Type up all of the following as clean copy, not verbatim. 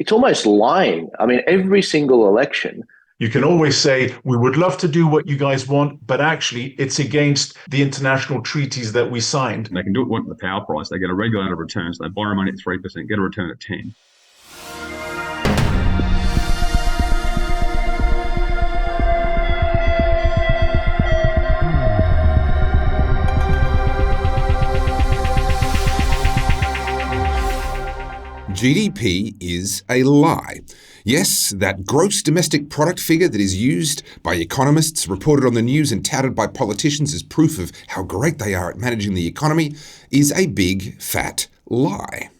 it's almost lying. I mean, every single election. You can always say, we would love to do what you guys want, but actually it's against the international treaties that we signed. They can do it with the power price. They get a regulated return, so they borrow money at 3%, get a return at 10. GDP is a lie. Yes, that gross domestic product figure that is used by economists, reported on the news and touted by politicians as proof of how great they are at managing the economy is a big, fat lie.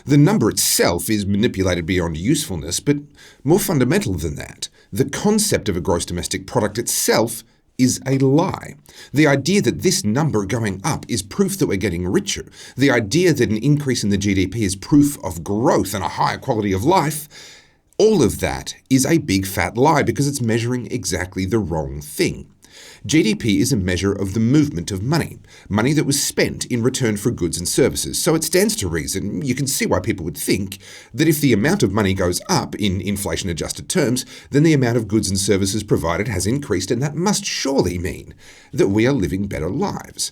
The number itself is manipulated beyond usefulness, but more fundamental than that, the concept of a gross domestic product itself is a lie. The idea that this number going up is proof that we're getting richer, the idea that an increase in the GDP is proof of growth and a higher quality of life, all of that is a big fat lie because it's measuring exactly the wrong thing. GDP is a measure of the movement of money that was spent in return for goods and services. So it stands to reason, you can see why people would think, that if the amount of money goes up in inflation-adjusted terms, then the amount of goods and services provided has increased, and that must surely mean that we are living better lives.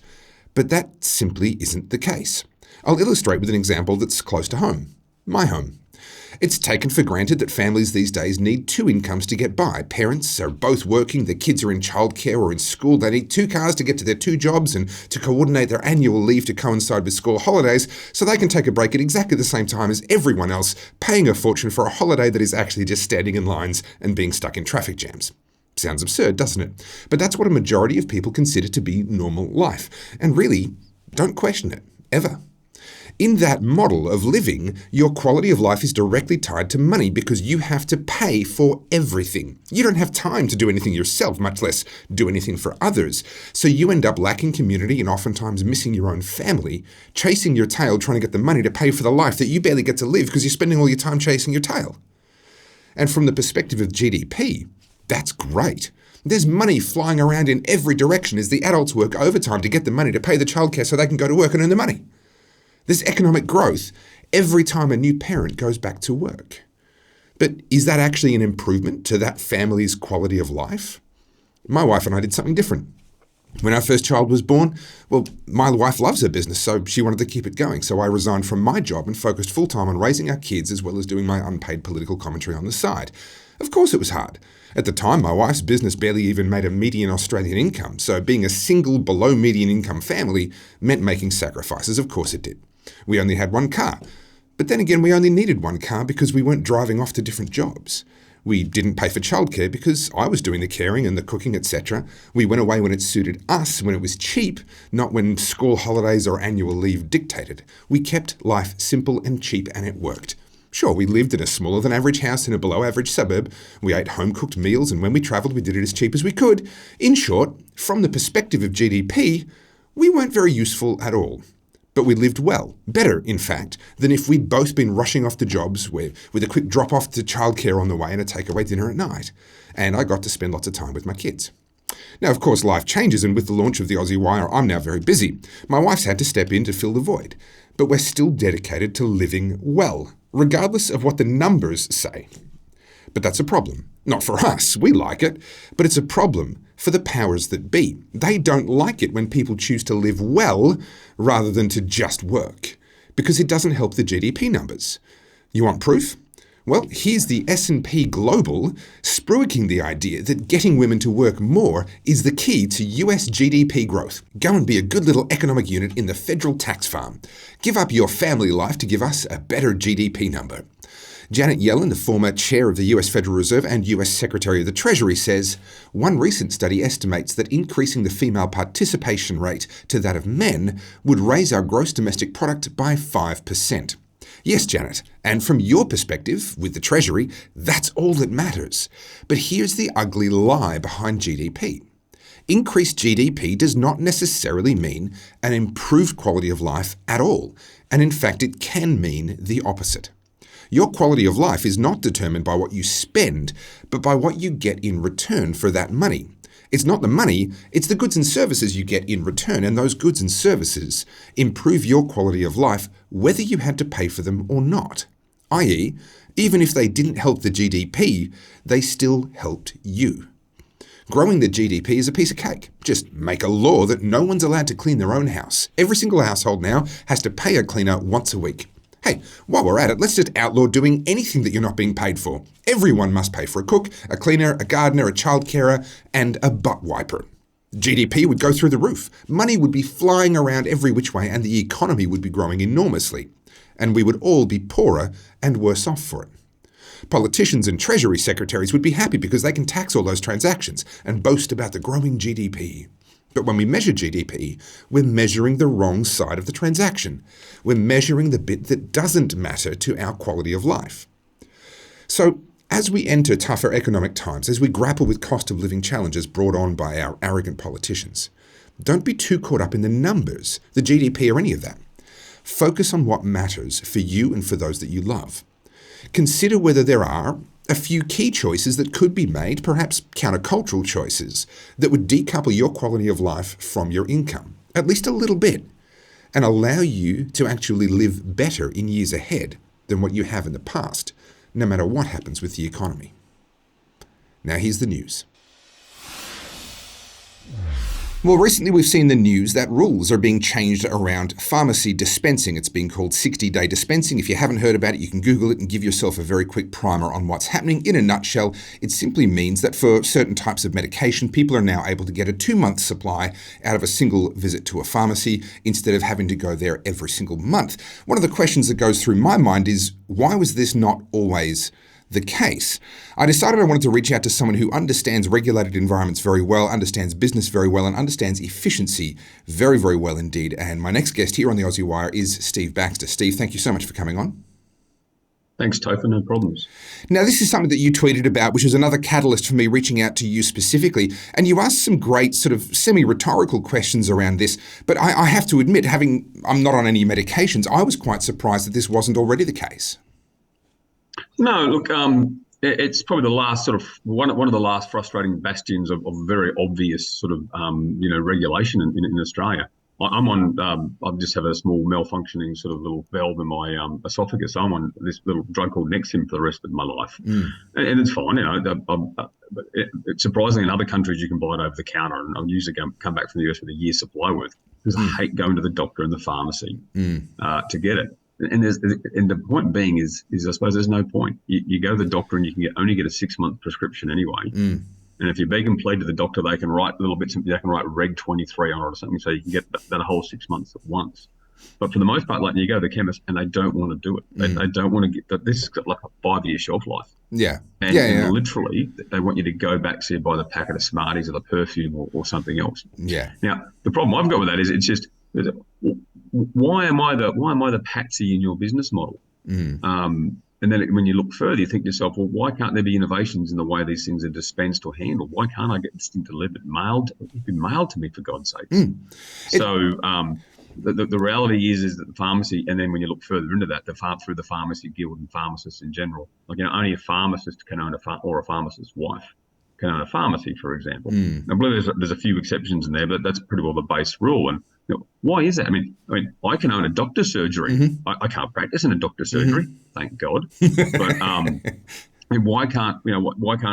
But that simply isn't the case. I'll illustrate with an example that's close to home. My home. It's taken for granted that families these days need two incomes to get by. Parents are both working, their kids are in childcare or in school. They need two cars to get to their two jobs and to coordinate their annual leave to coincide with school holidays so they can take a break at exactly the same time as everyone else, paying a fortune for a holiday that is actually just standing in lines and being stuck in traffic jams. Sounds absurd, doesn't it? But that's what a majority of people consider to be normal life. And really, don't question it, ever. In that model of living, your quality of life is directly tied to money because you have to pay for everything. You don't have time to do anything yourself, much less do anything for others. So you end up lacking community and oftentimes missing your own family, chasing your tail trying to get the money to pay for the life that you barely get to live because you're spending all your time chasing your tail. And from the perspective of GDP, that's great. There's money flying around in every direction as the adults work overtime to get the money to pay the childcare so they can go to work and earn the money. There's economic growth every time a new parent goes back to work. But is that actually an improvement to that family's quality of life? My wife and I did something different. When our first child was born, well, my wife loves her business, so she wanted to keep it going. So I resigned from my job and focused full-time on raising our kids as well as doing my unpaid political commentary on the side. Of course it was hard. At the time, my wife's business barely even made a median Australian income, so being a single below median income family meant making sacrifices. Of course it did. We only had one car. But then again, we only needed one car because we weren't driving off to different jobs. We didn't pay for childcare because I was doing the caring and the cooking, etc. We went away when it suited us, when it was cheap, not when school holidays or annual leave dictated. We kept life simple and cheap, and it worked. Sure, we lived in a smaller than average house in a below average suburb. We ate home-cooked meals, and when we travelled, we did it as cheap as we could. In short, from the perspective of GDP, we weren't very useful at all. But we lived well, better, in fact, than if we'd both been rushing off to jobs with a quick drop-off to childcare on the way and a takeaway dinner at night. And I got to spend lots of time with my kids. Now, of course, life changes, and with the launch of the Aussie Wire, I'm now very busy. My wife's had to step in to fill the void. But we're still dedicated to living well, regardless of what the numbers say. But that's a problem. Not for us, we like it, but it's a problem for the powers that be. They don't like it when people choose to live well rather than to just work, because it doesn't help the GDP numbers. You want proof? Well, here's the S&P Global spruiking the idea that getting women to work more is the key to US GDP growth. Go and be a good little economic unit in the federal tax farm. Give up your family life to give us a better GDP number. Janet Yellen, the former chair of the US Federal Reserve and US Secretary of the Treasury, says one recent study estimates that increasing the female participation rate to that of men would raise our gross domestic product by 5%. Yes, Janet, and from your perspective, with the Treasury, that's all that matters. But here's the ugly lie behind GDP. Increased GDP does not necessarily mean an improved quality of life at all, and in fact it can mean the opposite. Your quality of life is not determined by what you spend, but by what you get in return for that money. It's not the money, it's the goods and services you get in return, and those goods and services improve your quality of life whether you had to pay for them or not. i.e., even if they didn't help the GDP, they still helped you. Growing the GDP is a piece of cake. Just make a law that no one's allowed to clean their own house. Every single household now has to pay a cleaner once a week. Hey, while we're at it, let's just outlaw doing anything that you're not being paid for. Everyone must pay for a cook, a cleaner, a gardener, a childcarer, and a butt wiper. GDP would go through the roof. Money would be flying around every which way, and the economy would be growing enormously. And we would all be poorer and worse off for it. Politicians and treasury secretaries would be happy because they can tax all those transactions and boast about the growing GDP. But when we measure GDP, we're measuring the wrong side of the transaction. We're measuring the bit that doesn't matter to our quality of life. So, as we enter tougher economic times, as we grapple with cost of living challenges brought on by our arrogant politicians, don't be too caught up in the numbers, the GDP or any of that. Focus on what matters for you and for those that you love. Consider whether there are a few key choices that could be made, perhaps countercultural choices, that would decouple your quality of life from your income, at least a little bit, and allow you to actually live better in years ahead than what you have in the past, no matter what happens with the economy. Now here's the news. Well, recently we've seen the news that rules are being changed around pharmacy dispensing. It's being called 60-day dispensing. If you haven't heard about it, you can Google it and give yourself a very quick primer on what's happening. In a nutshell, it simply means that for certain types of medication, people are now able to get a 2-month supply out of a single visit to a pharmacy instead of having to go there every single month. One of the questions that goes through my mind is, why was this not always the case? I decided I wanted to reach out to someone who understands regulated environments very well, understands business very well, and understands efficiency very, very well indeed. And my next guest here on the Aussie Wire is Steve Baxter. Steve, thank you so much for coming on. Thanks, Topher. No problems. Now, this is something that you tweeted about, which is another catalyst for me reaching out to you specifically. And you asked some great sort of semi-rhetorical questions around this. But I have to admit, I'm not on any medications, I was quite surprised that this wasn't already the case. No, look, it's probably the last sort of one of the last frustrating bastions of very obvious sort of regulation in Australia. I'm on. I just have a small malfunctioning sort of little valve in my esophagus. So I'm on this little drug called Nexium for the rest of my life, and it's fine. It's surprisingly in other countries you can buy it over the counter, and I'm usually come back from the US with a year's supply with because I hate going to the doctor and the pharmacy to get it. And the point being is I suppose there's no point. You go to the doctor and you can only get a 6-month prescription anyway. And if you beg and plead to the doctor, they can write little bits. They can write Reg 23 on it or something, so you can get that whole 6 months at once. But for the most part, like you go to the chemist and they don't want to do it. They don't want to get that. This has got like a 5-year shelf life. And literally, they want you to go back, say, buy the packet of Smarties or the perfume or something else. Yeah. Now the problem I've got with that is it's just why am I the patsy in your business model? And then when you look further, you think to yourself, well, why can't there be innovations in the way these things are dispensed or handled? Why can't I get this thing delivered, mailed to me, for God's sake? So the reality is that the pharmacy, and then when you look further into that, through the pharmacy guild and pharmacists in general, only a pharmacist can own or a pharmacist's wife can own a pharmacy, for example. I believe there's a few exceptions in there, but that's pretty well the base rule. And why is that? I mean, I can own a doctor's surgery. I can't practice in a doctor's surgery, thank God. But why can't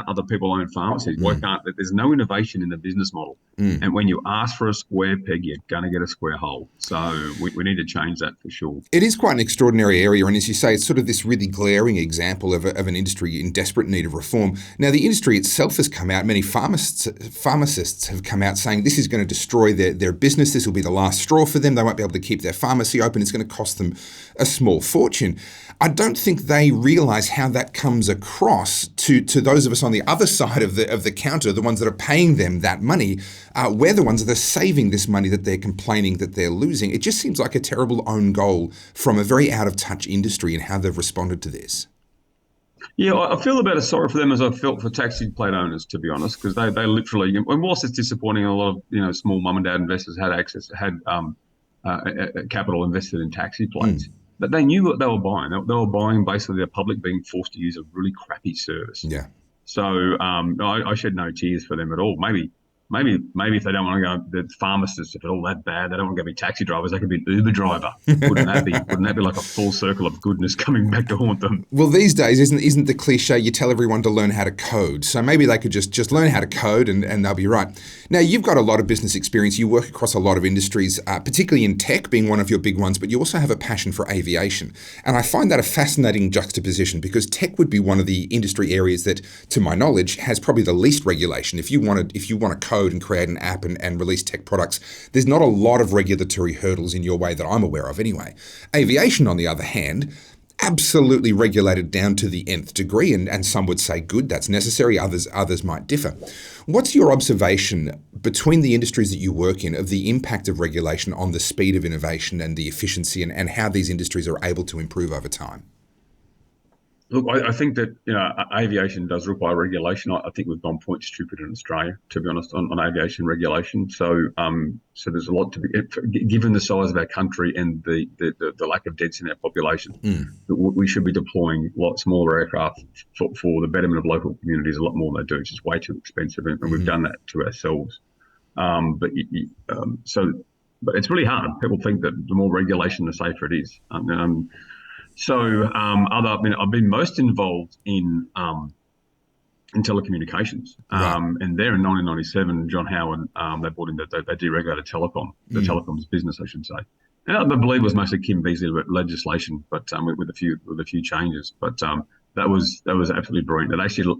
other people own pharmacies? Why can't? There's no innovation in the business model. And when you ask for a square peg, you're going to get a square hole. So we need to change that for sure. It is quite an extraordinary area. And as you say, it's sort of this really glaring example of an industry in desperate need of reform. Now, the industry itself has come out. Many pharmacists have come out saying this is going to destroy their business. This will be the last straw for them. They won't be able to keep their pharmacy open. It's going to cost them a small fortune. I don't think they realise how that comes across to those of us on the other side of the counter, the ones that are paying them that money. We're the ones that are saving this money that they're complaining that they're losing. It just seems like a terrible own goal from a very out-of-touch industry and how they've responded to this. Yeah, I feel about as sorry for them as I felt for taxi plate owners, to be honest, because they literally, and whilst it's disappointing, a lot of small mum and dad investors had capital invested in taxi plates. But they knew what they were buying. They were buying basically the public being forced to use a really crappy service. Yeah. So I shed no tears for them at all. Maybe maybe if they don't want to go, the pharmacists, if it's all that bad, they don't want to go be taxi drivers, they could be an Uber driver. Wouldn't that be like a full circle of goodness coming back to haunt them? Well, these days, isn't the cliche you tell everyone to learn how to code? So maybe they could just learn how to code and they'll be right. Now, you've got a lot of business experience. You work across a lot of industries, particularly in tech being one of your big ones, but you also have a passion for aviation. And I find that a fascinating juxtaposition because tech would be one of the industry areas that, to my knowledge, has probably the least regulation. If you want to code and create an app and release tech products, there's not a lot of regulatory hurdles in your way that I'm aware of anyway. Aviation, on the other hand, absolutely regulated down to the nth degree, and some would say good, that's necessary, others might differ. What's your observation between the industries that you work in of the impact of regulation on the speed of innovation and the efficiency and how these industries are able to improve over time? Look, I think that aviation does require regulation. I think we've gone point stupid in Australia, to be honest, on aviation regulation. So there's a lot to be, given the size of our country and the lack of density in our population, that we should be deploying a lot smaller aircraft for the betterment of local communities a lot more than they do. It's just way too expensive, and we've done that to ourselves. But it's really hard. People think that the more regulation, the safer it is. I've been most involved in telecommunications, and there in 1997, John Howard, they brought in they deregulated the telecoms business, I should say. And I believe it was mostly Kim Beazley legislation, but with a few changes. But that was absolutely brilliant. That actually,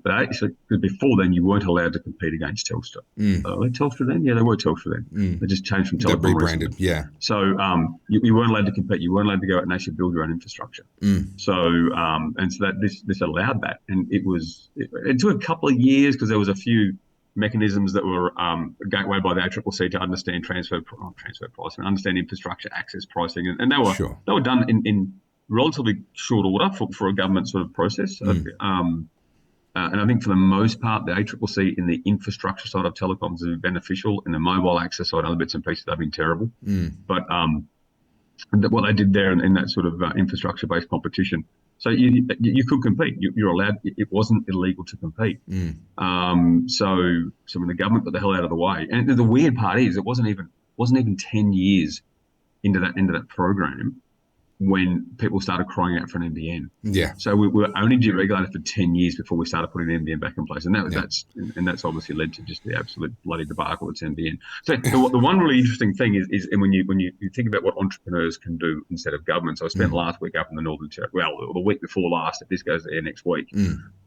because before then you weren't allowed to compete against Telstra. Were they Telstra then? Yeah, they were Telstra then. They just changed from Telecom. They rebranded, yeah. So you weren't allowed to compete. You weren't allowed to go out and actually build your own infrastructure. So that this allowed that, and it took a couple of years because there was a few mechanisms that were gateway by the ACCC to understand transfer pricing, understand infrastructure access pricing, and they were done in relatively short order for a government sort of process. And I think for the most part, the ACCC in the infrastructure side of telecoms has been beneficial. In the mobile access side, other bits and pieces, they've been terrible. But what they did there in that sort of infrastructure-based competition, so you could compete. You're allowed. It wasn't illegal to compete. So when the government got the hell out of the way, and the weird part is, it wasn't even 10 years into that program when people started crying out for an NBN. Yeah. So we were only deregulated for 10 years before we started putting the NBN back in place, and that's obviously led to just the absolute bloody debacle that's NBN. So the one really interesting thing is when you think about what entrepreneurs can do instead of government. So I spent last week up in the Northern Territory, the week before last, if this goes there next week,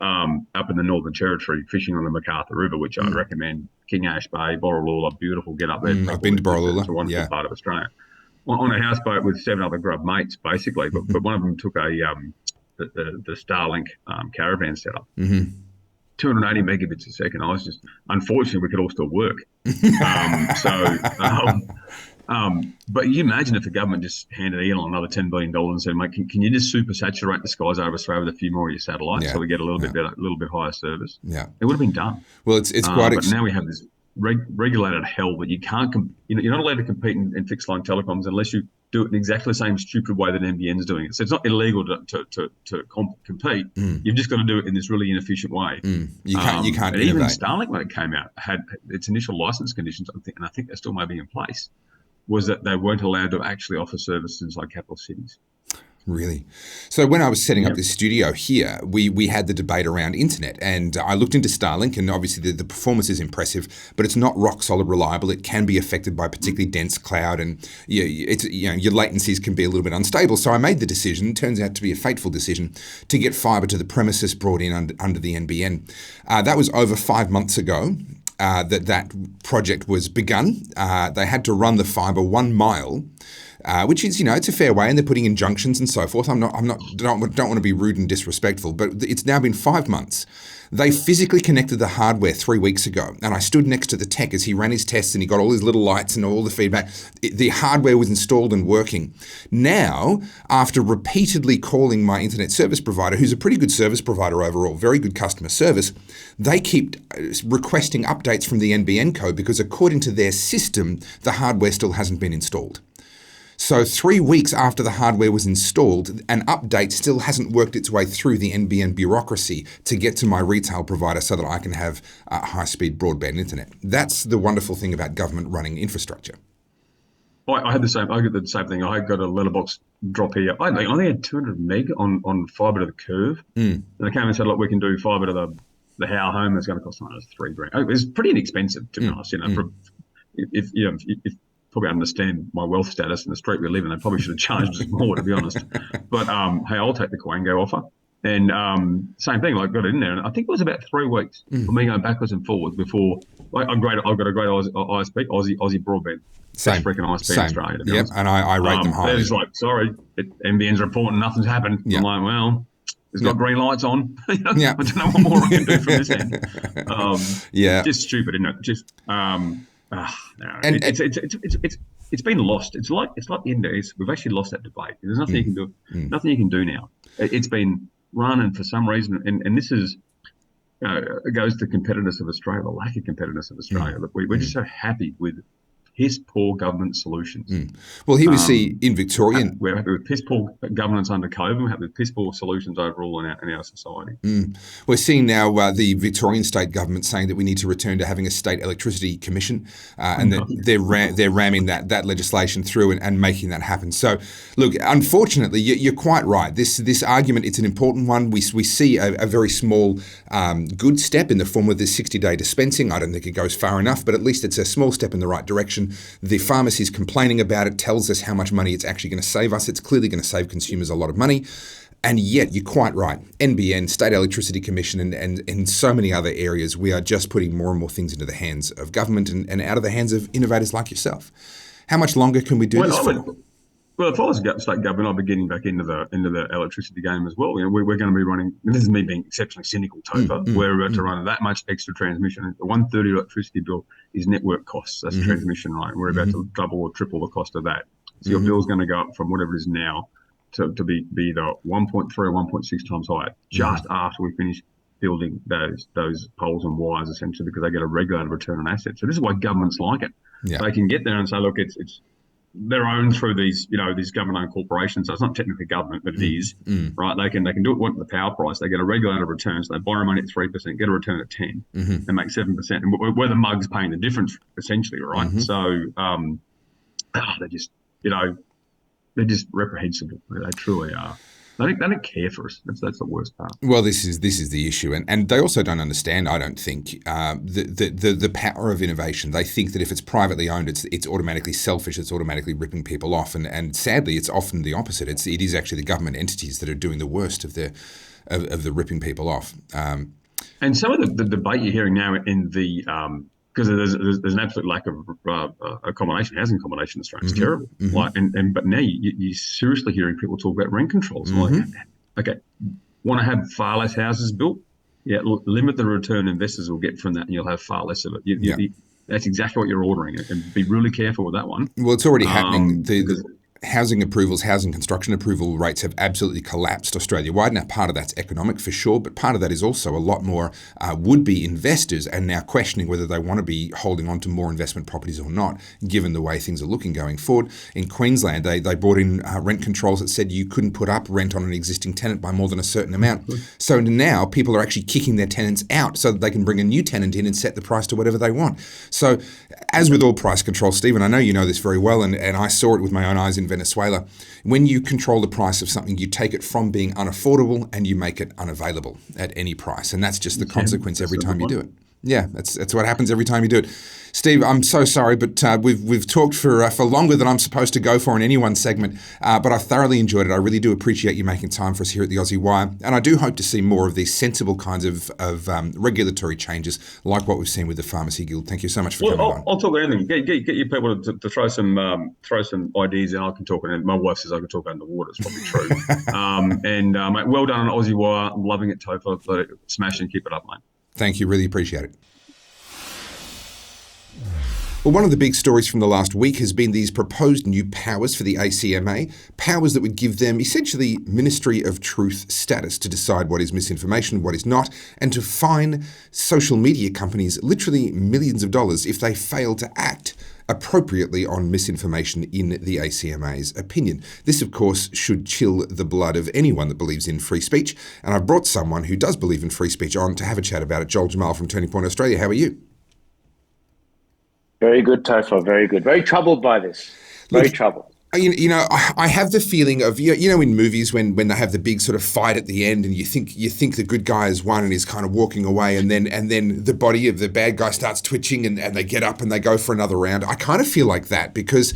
up in the Northern Territory fishing on the MacArthur River, which I recommend. King Ash Bay, Borroloola, beautiful. Get up there. I've been to Borroloola. It's a wonderful part of Australia. On a houseboat with 7 other grub mates, basically, but one of them took the Starlink caravan setup, 280 megabits a second. I was just, unfortunately, we could all still work. But you imagine if the government just handed Elon another $10 billion and said, mate, can you just super saturate the skies over Australia with a few more of your satellites so we get a little bit better, a little bit higher service? Yeah, it would have been done. Well, it's quite. But now we have this regulated hell that you can't. You're not allowed to compete in fixed line telecoms unless you do it in exactly the same stupid way that NBN's doing it. So it's not illegal to compete. You've just got to do it in this really inefficient way. You can't innovate. Even Starlink, when it came out, had its initial license conditions, and I think they still may be in place, was that they weren't allowed to actually offer services inside capital cities. Really? So when I was setting up this studio here, we had the debate around internet, and I looked into Starlink, and obviously the performance is impressive, but it's not rock solid reliable. It can be affected by particularly dense cloud, and your latencies can be a little bit unstable. So I made the decision, turns out to be a fateful decision, to get fibre to the premises brought in under the NBN. That was over 5 months ago. That project was begun. They had to run the fibre 1 mile, which is, it's a fair way, and they're putting in junctions and so forth. Don't want to be rude and disrespectful, but it's now been 5 months. They physically connected the hardware 3 weeks ago, and I stood next to the tech as he ran his tests, and he got all his little lights and all the feedback. The hardware was installed and working. Now, after repeatedly calling my internet service provider, who's a pretty good service provider overall, very good customer service, they keep requesting updates from the NBN code because according to their system, the hardware still hasn't been installed. So 3 weeks after the hardware was installed, an update still hasn't worked its way through the NBN bureaucracy to get to my retail provider so that I can have high-speed broadband internet. That's the wonderful thing about government running infrastructure. I had the same. I got the same thing. I got a letterbox drop here. I only had 200 meg on fibre to the curve, and they came and said, "Look, we can do fibre to the How Home. It's going to cost $3,000." It was pretty inexpensive, to be honest. If probably understand my wealth status in the street we live in, they probably should have charged us more, to be honest. But hey, I'll take the Quango offer. And same thing, got it in there, and I think it was about 3 weeks for me going backwards and forwards before I've got a great ISP, Aussie broadband. Same. Freaking ISP in Australia. To be honest. And I rate them highly. They're just sorry, NBN's reporting nothing's happened. I'm like, well, it's got green lights on. I don't know what more I can do from this end. Just stupid, isn't it? Just it's been lost. It's like the Indies. We've actually lost that debate. There's nothing you can do. Nothing you can do now. It's been run, and for some reason, and this is. It goes to competitiveness of Australia, the lack of competitiveness of Australia. Look, we're just so happy with piss poor government solutions. Well, here we see in Victoria. We're happy with piss poor governance under COVID. We're happy with piss poor solutions overall in our society. We're seeing now the Victorian state government saying that we need to return to having a state electricity commission, and that they're ramming that legislation through and making that happen. So, look, unfortunately, you're quite right. This argument, it's an important one. We see a very small good step in the form of this 60-day dispensing. I don't think it goes far enough, but at least it's a small step in the right direction. The pharmacies complaining about it tells us how much money it's actually going to save us. It's clearly going to save consumers a lot of money. And yet, you're quite right. NBN, State Electricity Commission, and in so many other areas, we are just putting more and more things into the hands of government and out of the hands of innovators like yourself. How much longer can we do this for? Well, if I was state government, I'd be getting back into the electricity game as well. We're going to be running. This is me being exceptionally cynical, Topher. We're about to run that much extra transmission. The $130 electricity bill is network costs. That's transmission, right? We're about to double or triple the cost of that. So your bill's going to go up from whatever it is now to be the 1.3 or 1.6 times higher just after we finish building those poles and wires, essentially, because they get a regulated return on assets. So this is why governments like it. They can get there and say, look, it's they're owned through these government-owned corporations. So it's not technically government, but it is, right? They can do it with the power price. They get a regulated return, so they borrow money at 3%, get a return at 10, and make 7%. And we're the mugs paying the difference, essentially, right? So they're just, they're just reprehensible. They truly are. They don't care for us. That's the worst part. Well, this is the issue, and they also don't understand, I don't think, the power of innovation. They think that if it's privately owned, it's automatically selfish. It's automatically ripping people off, and sadly, it's often the opposite. It is actually the government entities that are doing the worst of the ripping people off. And some of the debate you're hearing now in the because there's an absolute lack of housing accommodation in Australia. It's terrible. But now you're seriously hearing people talk about rent controls. Okay, want to have far less houses built? Yeah, limit the return investors will get from that, and you'll have far less of it. That's exactly what you're ordering, and be really careful with that one. Well, it's already happening. The housing approvals, housing construction approval rates have absolutely collapsed Australia-wide. Now, part of that's economic for sure, but part of that is also a lot more would-be investors and now questioning whether they want to be holding on to more investment properties or not, given the way things are looking going forward. In Queensland, they brought in rent controls that said you couldn't put up rent on an existing tenant by more than a certain amount. So now people are actually kicking their tenants out so that they can bring a new tenant in and set the price to whatever they want. So as with all price control, Stephen, I know you know this very well, and I saw it with my own eyes in Venezuela. When you control the price of something, you take it from being unaffordable and you make it unavailable at any price. And that's just the consequence every time you do it. Yeah, that's what happens every time you do it. Steve, I'm so sorry, but we've talked for longer than I'm supposed to go for in any one segment, but I thoroughly enjoyed it. I really do appreciate you making time for us here at the Aussie Wire, and I do hope to see more of these sensible kinds of regulatory changes like what we've seen with the Pharmacy Guild. Thank you so much for coming on. I'll talk about anything. Get your people to throw some ideas in. I can talk, and my wife says I can talk out in the water. It's probably true. Mate, well done on Aussie Wire. I'm loving it, Topher. Let it smash and keep it up, mate. Thank you. Really appreciate it. Well, one of the big stories from the last week has been these proposed new powers for the ACMA, powers that would give them essentially Ministry of Truth status to decide what is misinformation, what is not, and to fine social media companies literally millions of dollars if they fail to act appropriately on misinformation in the ACMA's opinion. This, of course, should chill the blood of anyone that believes in free speech, and I've brought someone who does believe in free speech on to have a chat about it. Joel Jammal from Turning Point Australia. How are you? Very good, Topher. Very good. Very troubled by this. Very troubled. I have the feeling of, in movies when they have the big sort of fight at the end and you think the good guy has won and is kind of walking away and then the body of the bad guy starts twitching and they get up and they go for another round. I kind of feel like that because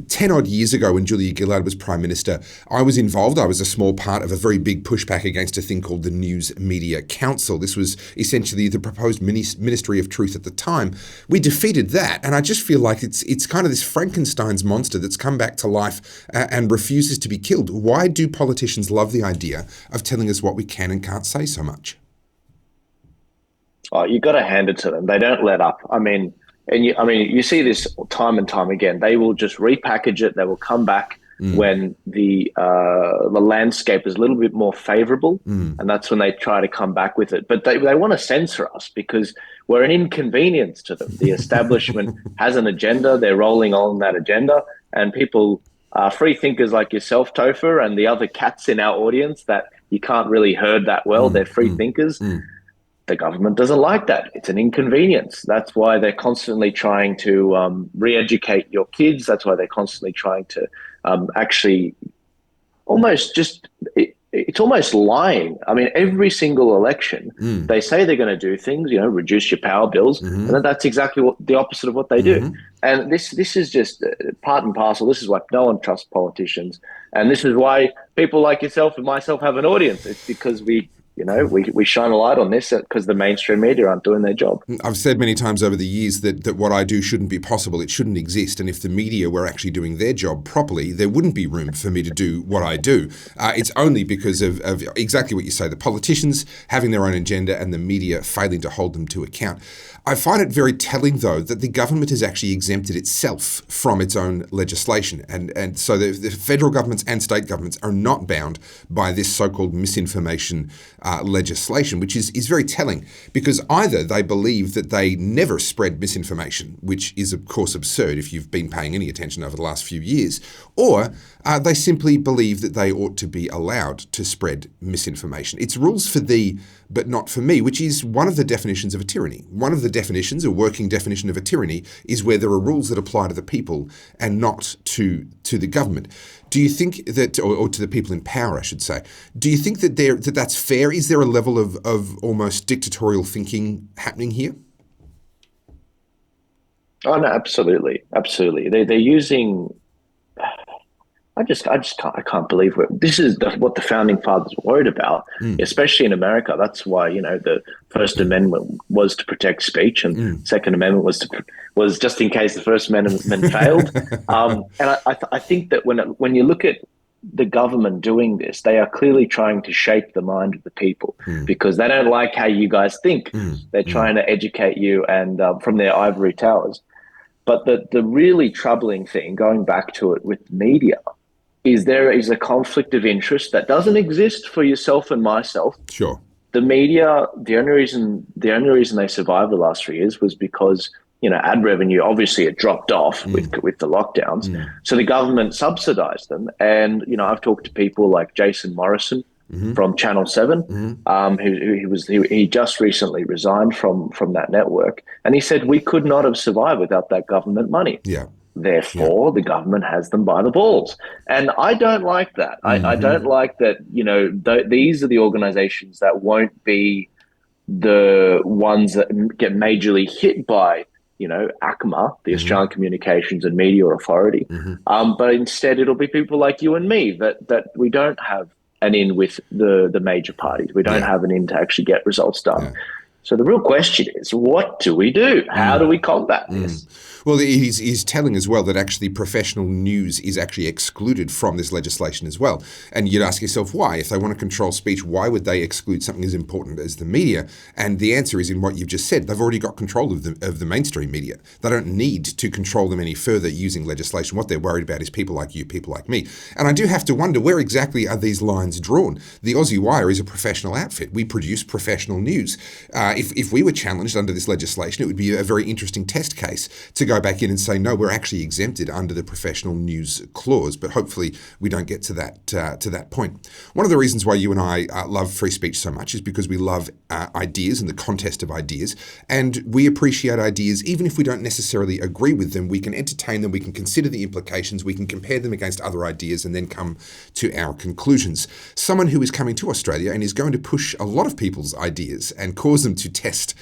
10 odd years ago when Julia Gillard was Prime Minister, I was involved. I was a small part of a very big pushback against a thing called the News Media Council. This was essentially the proposed Ministry of Truth at the time. We defeated that, and I just feel like it's kind of this Frankenstein's monster that's come back to life and refuses to be killed. Why do politicians love the idea of telling us what we can and can't say so much? Oh, you got to hand it to them. They don't let up. You see this time and time again. They will just repackage it. They will come back when the landscape is a little bit more favorable, and that's when they try to come back with it. But they want to censor us because we're an inconvenience to them. The establishment has an agenda. They're rolling on that agenda, and people, free thinkers like yourself, Topher, and the other cats in our audience that you can't really herd that well, they're free thinkers. The government doesn't like that. It's an inconvenience. That's why they're constantly trying to re-educate your kids. That's why they're constantly trying to actually almost just it's almost lying. I mean, every single election, they say they're going to do things, reduce your power bills, and then that's exactly the opposite of what they do. And this is just part and parcel. This is why no one trusts politicians, and this is why people like yourself and myself have an audience. It's because we shine a light on this because the mainstream media aren't doing their job. I've said many times over the years that what I do shouldn't be possible. It shouldn't exist. And if the media were actually doing their job properly, there wouldn't be room for me to do what I do. It's only because of exactly what you say, the politicians having their own agenda and the media failing to hold them to account. I find it very telling, though, that the government has actually exempted itself from its own legislation. And so the federal governments and state governments are not bound by this so-called misinformation legislation, which is very telling because either they believe that they never spread misinformation, which is, of course, absurd if you've been paying any attention over the last few years, or they simply believe that they ought to be allowed to spread misinformation. It's rules for thee, but not for me, which is one of the definitions of a tyranny. One of the definitions, a working definition of a tyranny, is where there are rules that apply to the people and not to the government. Do you think that, or to the people in power, I should say, do you think that that's fair? Is there a level of almost dictatorial thinking happening here? Oh no, absolutely. They're using. I can't believe this is what the founding fathers were worried about, especially in America. That's why the First Amendment was to protect speech, and Second Amendment was just in case the First Amendment failed. And I think that when you look at the government doing this, they are clearly trying to shape the mind of the people because they don't like how you guys think. They're trying to educate you and from their ivory towers. But the really troubling thing, going back to it with media, is there is a conflict of interest that doesn't exist for yourself and myself. Sure. The media, the only reason they survived the last 3 years was because ad revenue, obviously it dropped off with the lockdowns. So the government subsidized them. And I've talked to people like Jason Morrison from Channel 7, he just recently resigned from that network, and he said we could not have survived without that government money. Yeah. Therefore, the government has them by the balls. And I don't like that. I don't like that, these are the organizations that won't be the ones that get majorly hit by, ACMA, the Australian Communications and Media Authority. But instead, it'll be people like you and me that we don't have an in with the major parties. We don't have an in to actually get results done. So the real question is, what do we do? How do we combat this? Well, he's telling as well that actually professional news is actually excluded from this legislation as well. And you'd ask yourself why? If they want to control speech, why would they exclude something as important as the media? And the answer is in what you've just said. They've already got control of the mainstream media. They don't need to control them any further using legislation. What they're worried about is people like you, people like me. And I do have to wonder, where exactly are these lines drawn? The Aussie Wire is a professional outfit. We produce professional news. If we were challenged under this legislation, it would be a very interesting test case to go back in and say, no, we're actually exempted under the professional news clause. But hopefully we don't get to that point. One of the reasons why you and I love free speech so much is because we love ideas and the contest of ideas, and we appreciate ideas even if we don't necessarily agree with them. We can entertain them, we can consider the implications, we can compare them against other ideas and then come to our conclusions. Someone who is coming to Australia and is going to push a lot of people's ideas and cause them to test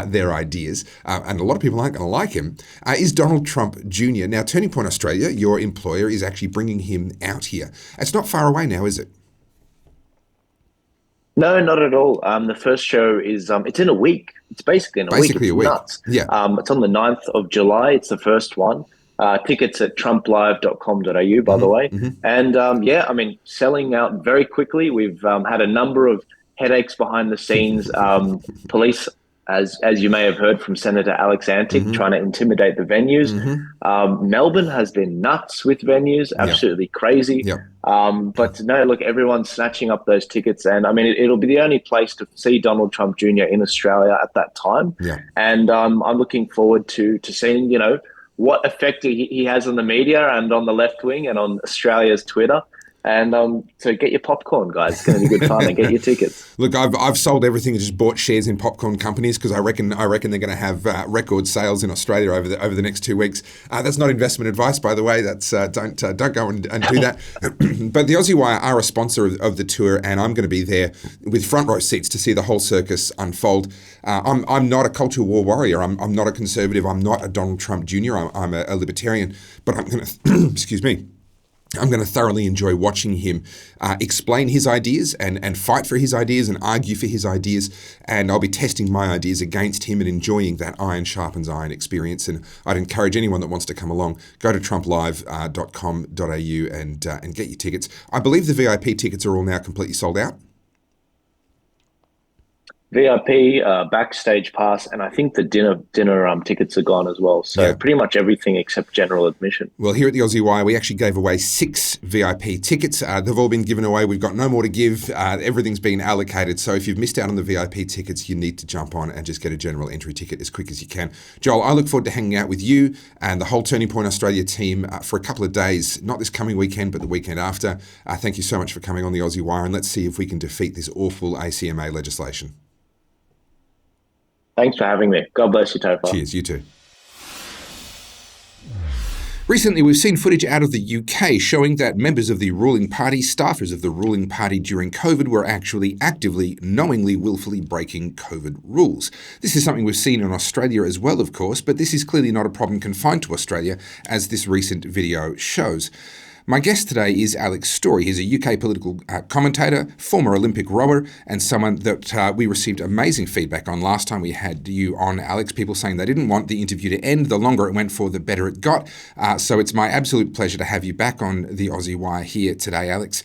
their ideas, and a lot of people aren't going to like him, is Donald Trump Jr. Now, Turning Point Australia, your employer, is actually bringing him out here. It's not far away now, is it? No, not at all. The first show is it's in a week. It's basically in a week. It's a week. Nuts. Yeah. It's on the 9th of July. It's the first one. Tickets at trumplive.com.au, by the way. And yeah, I mean, selling out very quickly. We've had a number of headaches behind the scenes. Police, as you may have heard from Senator Alex Antic, trying to intimidate the venues. Melbourne has been nuts with venues, absolutely crazy. But no, look, everyone's snatching up those tickets. And I mean, it'll be the only place to see Donald Trump Jr. in Australia at that time. And I'm looking forward to seeing, you know, what effect he has on the media and on the left wing and on Australia's Twitter. And so get your popcorn, guys. It's going to be good fun, and get your tickets. Look, I've sold everything and just bought shares in popcorn companies because I reckon they're going to have record sales in Australia over the next 2 weeks. That's not investment advice, by the way. That's don't go and do that. But the Aussie Wire are a sponsor of the tour, and I'm going to be there with front row seats to see the whole circus unfold. I'm not a culture war warrior. I'm not a conservative. I'm not a Donald Trump Jr. I'm a libertarian. But I'm going to excuse me. I'm going to thoroughly enjoy watching him explain his ideas and fight for his ideas and argue for his ideas. And I'll be testing my ideas against him and enjoying that iron sharpens iron experience. And I'd encourage anyone that wants to come along, go to trumplive.com.au and get your tickets. I believe the VIP tickets are all now completely sold out. VIP, backstage pass, and I think the dinner tickets are gone as well. So pretty much everything except general admission. Well, here at the Aussie Wire, we actually gave away 6 VIP tickets. They've all been given away. We've got no more to give. Everything's been allocated. So if you've missed out on the VIP tickets, you need to jump on and just get a general entry ticket as quick as you can. Joel, I look forward to hanging out with you and the whole Turning Point Australia team for a couple of days, not this coming weekend, but the weekend after. Thank you so much for coming on the Aussie Wire, and let's see if we can defeat this awful ACMA legislation. Thanks for having me. God bless you, Topher. Cheers, you too. Recently, we've seen footage out of the UK showing that members of the ruling party, staffers of the ruling party during COVID, were actually actively, knowingly, willfully breaking COVID rules. This is something we've seen in Australia as well, of course, but this is clearly not a problem confined to Australia, as this recent video shows. My guest today is Alex Story. He's a UK political commentator, former Olympic rower, and someone that we received amazing feedback on last time we had you on, Alex. People saying they didn't want the interview to end. The longer it went for, the better it got. So it's my absolute pleasure to have you back on the Aussie Wire here today, Alex.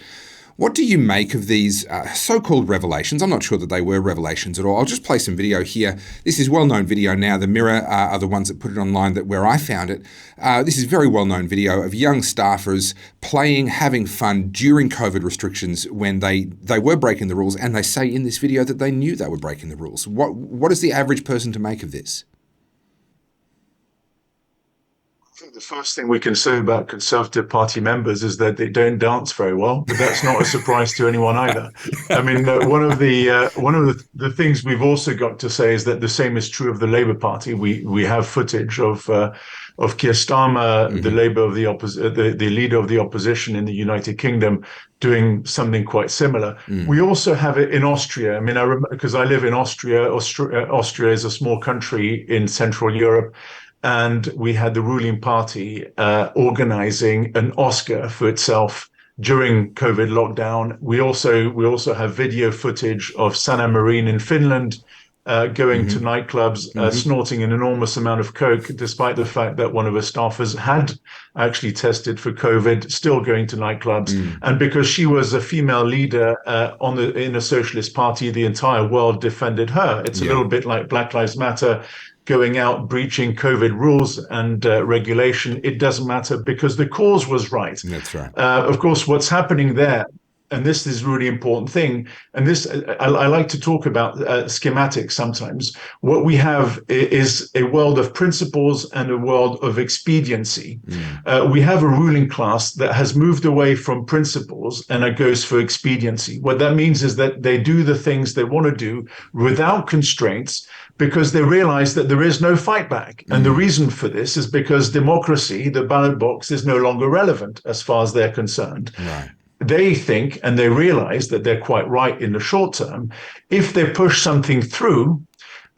What do you make of these so-called revelations? I'm not sure that they were revelations at all. I'll just play some video here. This is well-known video now. The Mirror are the ones that put it online where I found it. This is very well-known video of young staffers playing, having fun during COVID restrictions when they were breaking the rules, and they say in this video that they knew they were breaking the rules. What is the average person to make of this? I think the first thing we can say about Conservative Party members is that they don't dance very well, but that's not a surprise to anyone either. I mean, one of the things we've also got to say is that the same is true of the Labour Party. We have footage of Keir Starmer, the the leader of the opposition in the United Kingdom, doing something quite similar. We also have it in Austria. I mean, because I live in Austria. Austria is a small country in Central Europe. And we had the ruling party organizing an Oscar for itself during COVID lockdown. We also have video footage of Sanna Marin in Finland going to nightclubs, snorting an enormous amount of coke, despite the fact that one of her staffers had actually tested for COVID, still going to nightclubs. And because she was a female leader in a socialist party, the entire world defended her. It's a little bit like Black Lives Matter going out, breaching COVID rules and regulation. It doesn't matter because the cause was right. That's right. Of course, what's happening there, and this is a really important thing, and this I like to talk about schematics sometimes. What we have is a world of principles and a world of expediency. We have a ruling class that has moved away from principles and it goes for expediency. What that means is that they do the things they want to do without constraints, because they realize that there is no fight back. And the reason for this is because democracy, the ballot box, is no longer relevant as far as they're concerned. Right. They think, and they realize that they're quite right in the short term, if they push something through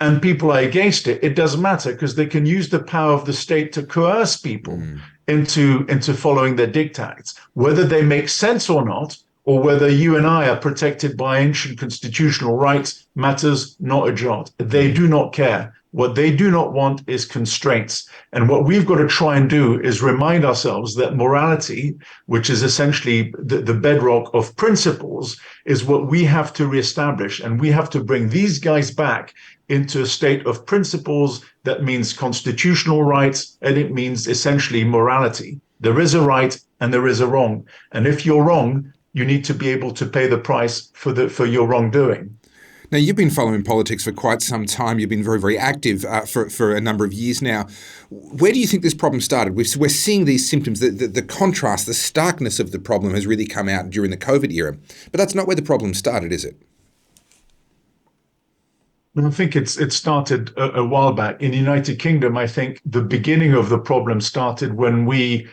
and people are against it, it doesn't matter because they can use the power of the state to coerce people into following their diktats, whether they make sense or not, or whether you and I are protected by ancient constitutional rights matters not a jot. They do not care. What they do not want is constraints. And what we've got to try and do is remind ourselves that morality, which is essentially the bedrock of principles, is what we have to reestablish. And we have to bring these guys back into a state of principles that means constitutional rights, and it means essentially morality. There is a right and there is a wrong. And if you're wrong, you need to be able to pay the price for your wrongdoing. Now, you've been following politics for quite some time. You've been very, very active for a number of years now. Where do you think this problem started? We're seeing these symptoms. The contrast, the starkness of the problem has really come out during the COVID era. But that's not where the problem started, is it? Well, I think it started a while back. In the United Kingdom, I think the beginning of the problem started when we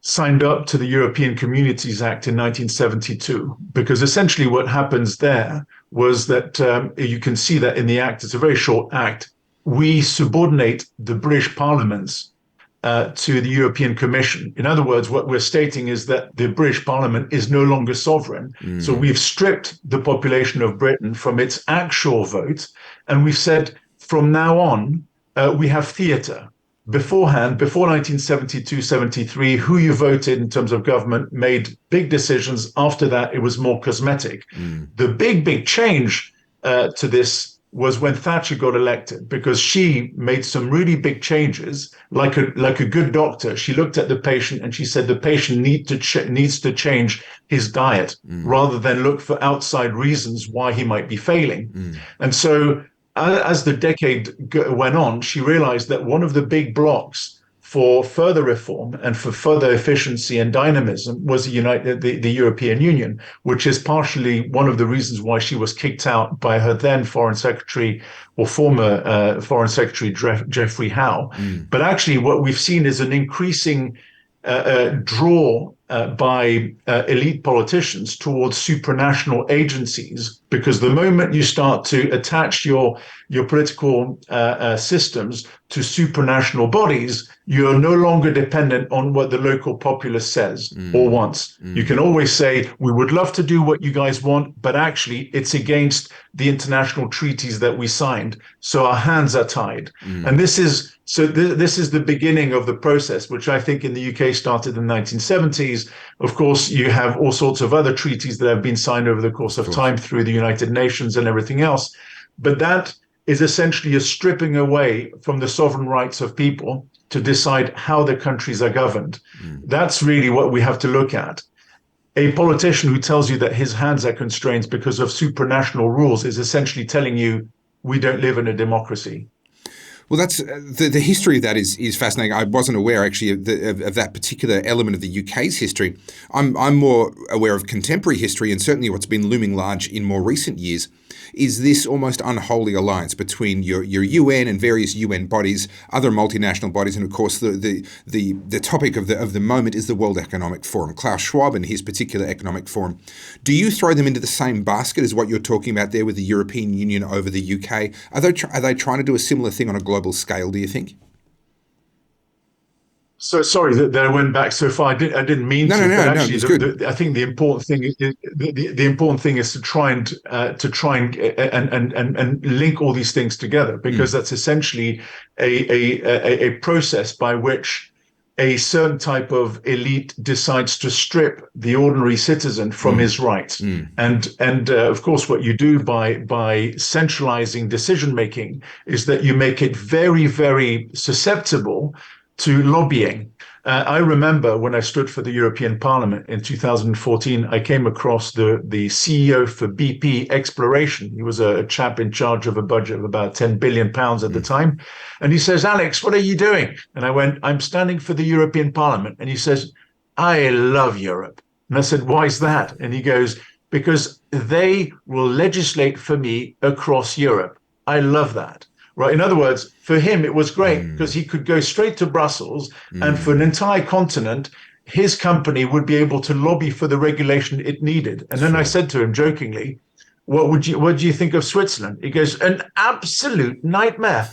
signed up to the European Communities Act in 1972, because essentially what happens there was that you can see that in the act, it's a very short act, we subordinate the British Parliaments to the European Commission. In other words, what we're stating is that the British Parliament is no longer sovereign. So we've stripped the population of Britain from its actual vote, and we've said from now on, we have theatre. Beforehand, before 1972-73, who you voted in terms of government made big decisions. After that, it was more cosmetic. The big change to this was when Thatcher got elected, because she made some really big changes. Like a good doctor, she looked at the patient and she said the patient needs to change his diet rather than look for outside reasons why he might be failing. And so as the decade went on, she realized that one of the big blocks for further reform and for further efficiency and dynamism was the European Union, which is partially one of the reasons why she was kicked out by her then Foreign Secretary or former Foreign Secretary Geoffrey Howe. But actually what we've seen is an increasing draw by elite politicians towards supranational agencies, because the moment you start to attach your political systems to supranational bodies, you're no longer dependent on what the local populace says or wants. You can always say, we would love to do what you guys want, but actually it's against the international treaties that we signed. So our hands are tied. And this is the beginning of the process, which I think in the UK started in the 1970s. Of course, you have all sorts of other treaties that have been signed over the course of time through the United Nations and everything else. But that is essentially a stripping away from the sovereign rights of people to decide how their countries are governed. That's really what we have to look at. A politician who tells you that his hands are constrained because of supranational rules is essentially telling you we don't live in a democracy. Well, that's the history of that is fascinating. I wasn't aware actually of that particular element of the UK's history. I'm more aware of contemporary history, and certainly what's been looming large in more recent years is this almost unholy alliance between your UN and various UN bodies, other multinational bodies, and of course the topic of the moment is the World Economic Forum. Klaus Schwab and his particular economic forum. Do you throw them into the same basket as what you're talking about there with the European Union over the UK? Are they trying to do a similar thing on a global scale, do you think? So sorry that I went back so far. I didn't mean No, to, but no, actually, it's good. I think the important thing is the important thing is to try and link all these things together, because that's essentially a process by which a certain type of elite decides to strip the ordinary citizen from his rights. And of course, what you do by centralizing decision making is that you make it very, very susceptible to lobbying. I remember when I stood for the European Parliament in 2014, I came across the CEO for BP Exploration. He was a chap in charge of a budget of about £10 billion at the time. And he says, Alex, what are you doing? And I went, I'm standing for the European Parliament. And he says, I love Europe. And I said, why is that? And he goes, because they will legislate for me across Europe. I love that. Right. In other words, for him, it was great because he could go straight to Brussels, and for an entire continent, his company would be able to lobby for the regulation it needed. And then I said to him jokingly, what do you think of Switzerland? He goes, an absolute nightmare.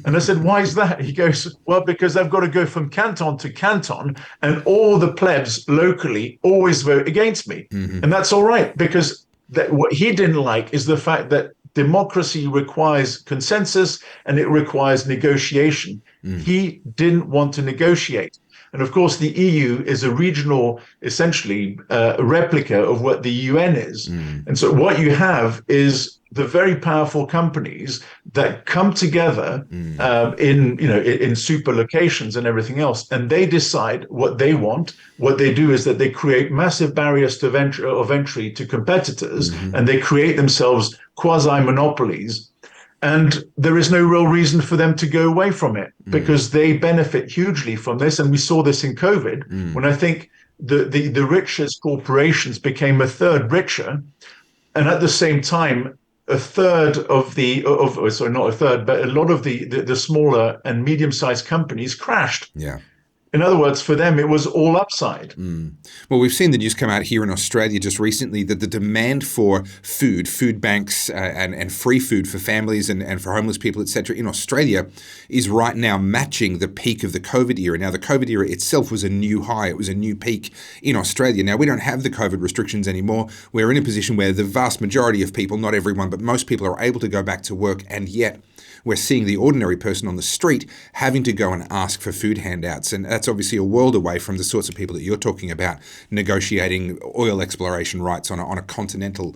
And I said, why is that? He goes, well, because I've got to go from canton to canton, and all the plebs locally always vote against me. And that's all right, because what he didn't like is the fact that democracy requires consensus and it requires negotiation. He didn't want to negotiate. And of course, the EU is a regional, essentially, replica of what the UN is. And so what you have is the very powerful companies that come together in super locations and everything else, and they decide what they want. What they do is that they create massive barriers of entry to competitors, and they create themselves quasi-monopolies. And there is no real reason for them to go away from it, because they benefit hugely from this. And we saw this in COVID, when I think the richest corporations became a third richer. And at the same time, a third of sorry, not a third, but a lot of the smaller and medium-sized companies crashed. Yeah. In other words, for them, it was all upside. Well, we've seen the news come out here in Australia just recently that the demand for food banks and free food for families and for homeless people, etc., in Australia is right now matching the peak of the COVID era. Now, the COVID era itself was a new high. It was a new peak in Australia. Now, we don't have the COVID restrictions anymore. We're in a position where the vast majority of people, not everyone, but most people are able to go back to work, and yet we're seeing the ordinary person on the street having to go and ask for food handouts. And that's obviously a world away from the sorts of people that you're talking about negotiating oil exploration rights on a continental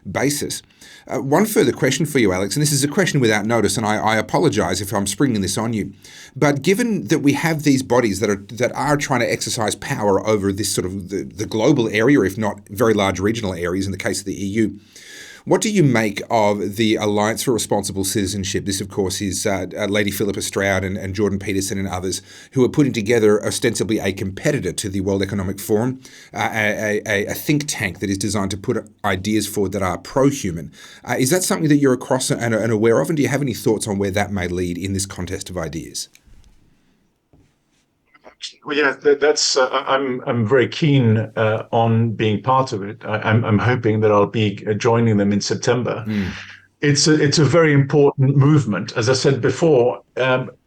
basis. One further question for you, Alex, and this is a question without notice, and I apologise if I'm springing this on you. But given that we have these bodies that are trying to exercise power over this sort of the global area, if not very large regional areas in the case of the EU, what do you make of the Alliance for Responsible Citizenship? This, of course, is Lady Philippa Stroud and Jordan Peterson and others who are putting together ostensibly a competitor to the World Economic Forum, a think tank that is designed to put ideas forward that are pro-human. Is that something that you're across and aware of? And do you have any thoughts on where that may lead in this contest of ideas? Well, yeah, that's. I'm very keen on being part of it. I'm hoping that I'll be joining them in September. It's a very important movement. As I said before,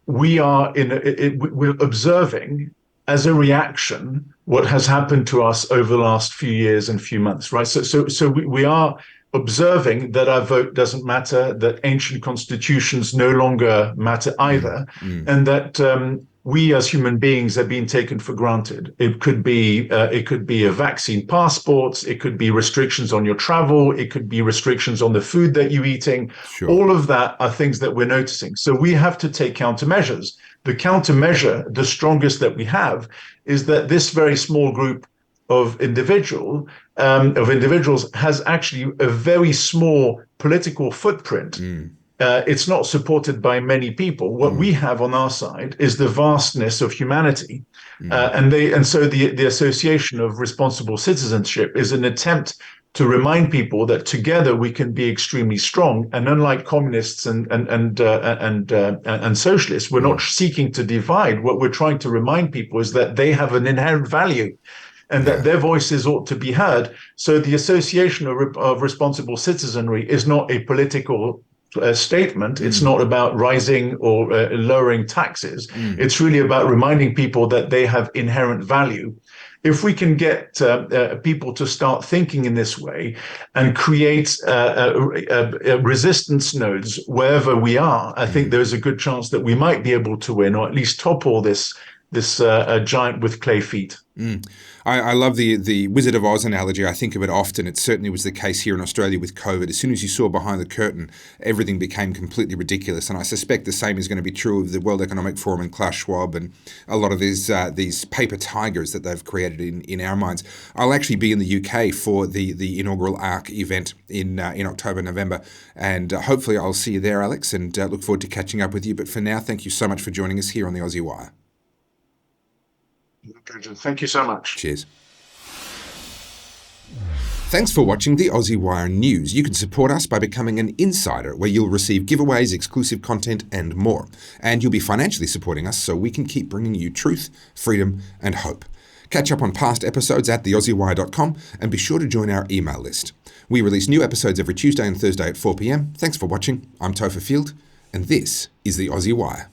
we're observing as a reaction what has happened to us over the last few years and few months, right? So we are observing that our vote doesn't matter, that ancient constitutions no longer matter either, and that we as human beings are being taken for granted. It could be a vaccine passports, it could be restrictions on your travel, it could be restrictions on the food that you're eating. Sure. All of that are things that we're noticing. So we have to take countermeasures. The countermeasure, the strongest that we have, is that this very small group of individuals has actually a very small political footprint. It's not supported by many people. What we have on our side is the vastness of humanity, and so the Association of Responsible Citizenship is an attempt to remind people that together we can be extremely strong. And unlike communists and socialists, we're not seeking to divide. What we're trying to remind people is that they have an inherent value, and that their voices ought to be heard. So the Association of Responsible Citizenry is not a political statement. It's not about rising or lowering taxes. It's really about reminding people that they have inherent value. If we can get people to start thinking in this way and create resistance nodes wherever we are, I think there's a good chance that we might be able to win, or at least topple this giant with clay feet. I love the Wizard of Oz analogy. I think of it often. It certainly was the case here in Australia with COVID. As soon as you saw behind the curtain, everything became completely ridiculous. And I suspect the same is going to be true of the World Economic Forum and Klaus Schwab and a lot of these paper tigers that they've created in our minds. I'll actually be in the UK for the inaugural ARC event in October, November. And hopefully I'll see you there, Alex, and look forward to catching up with you. But for now, thank you so much for joining us here on the Aussie Wire. Thank you so much. Cheers. Thanks for watching the Aussie Wire News. You can support us by becoming an insider, where you'll receive giveaways, exclusive content, and more. And you'll be financially supporting us so we can keep bringing you truth, freedom, and hope. Catch up on past episodes at theaussiewire.com and be sure to join our email list. We release new episodes every Tuesday and Thursday at 4 p.m. Thanks for watching. I'm Topher Field, and this is the Aussie Wire.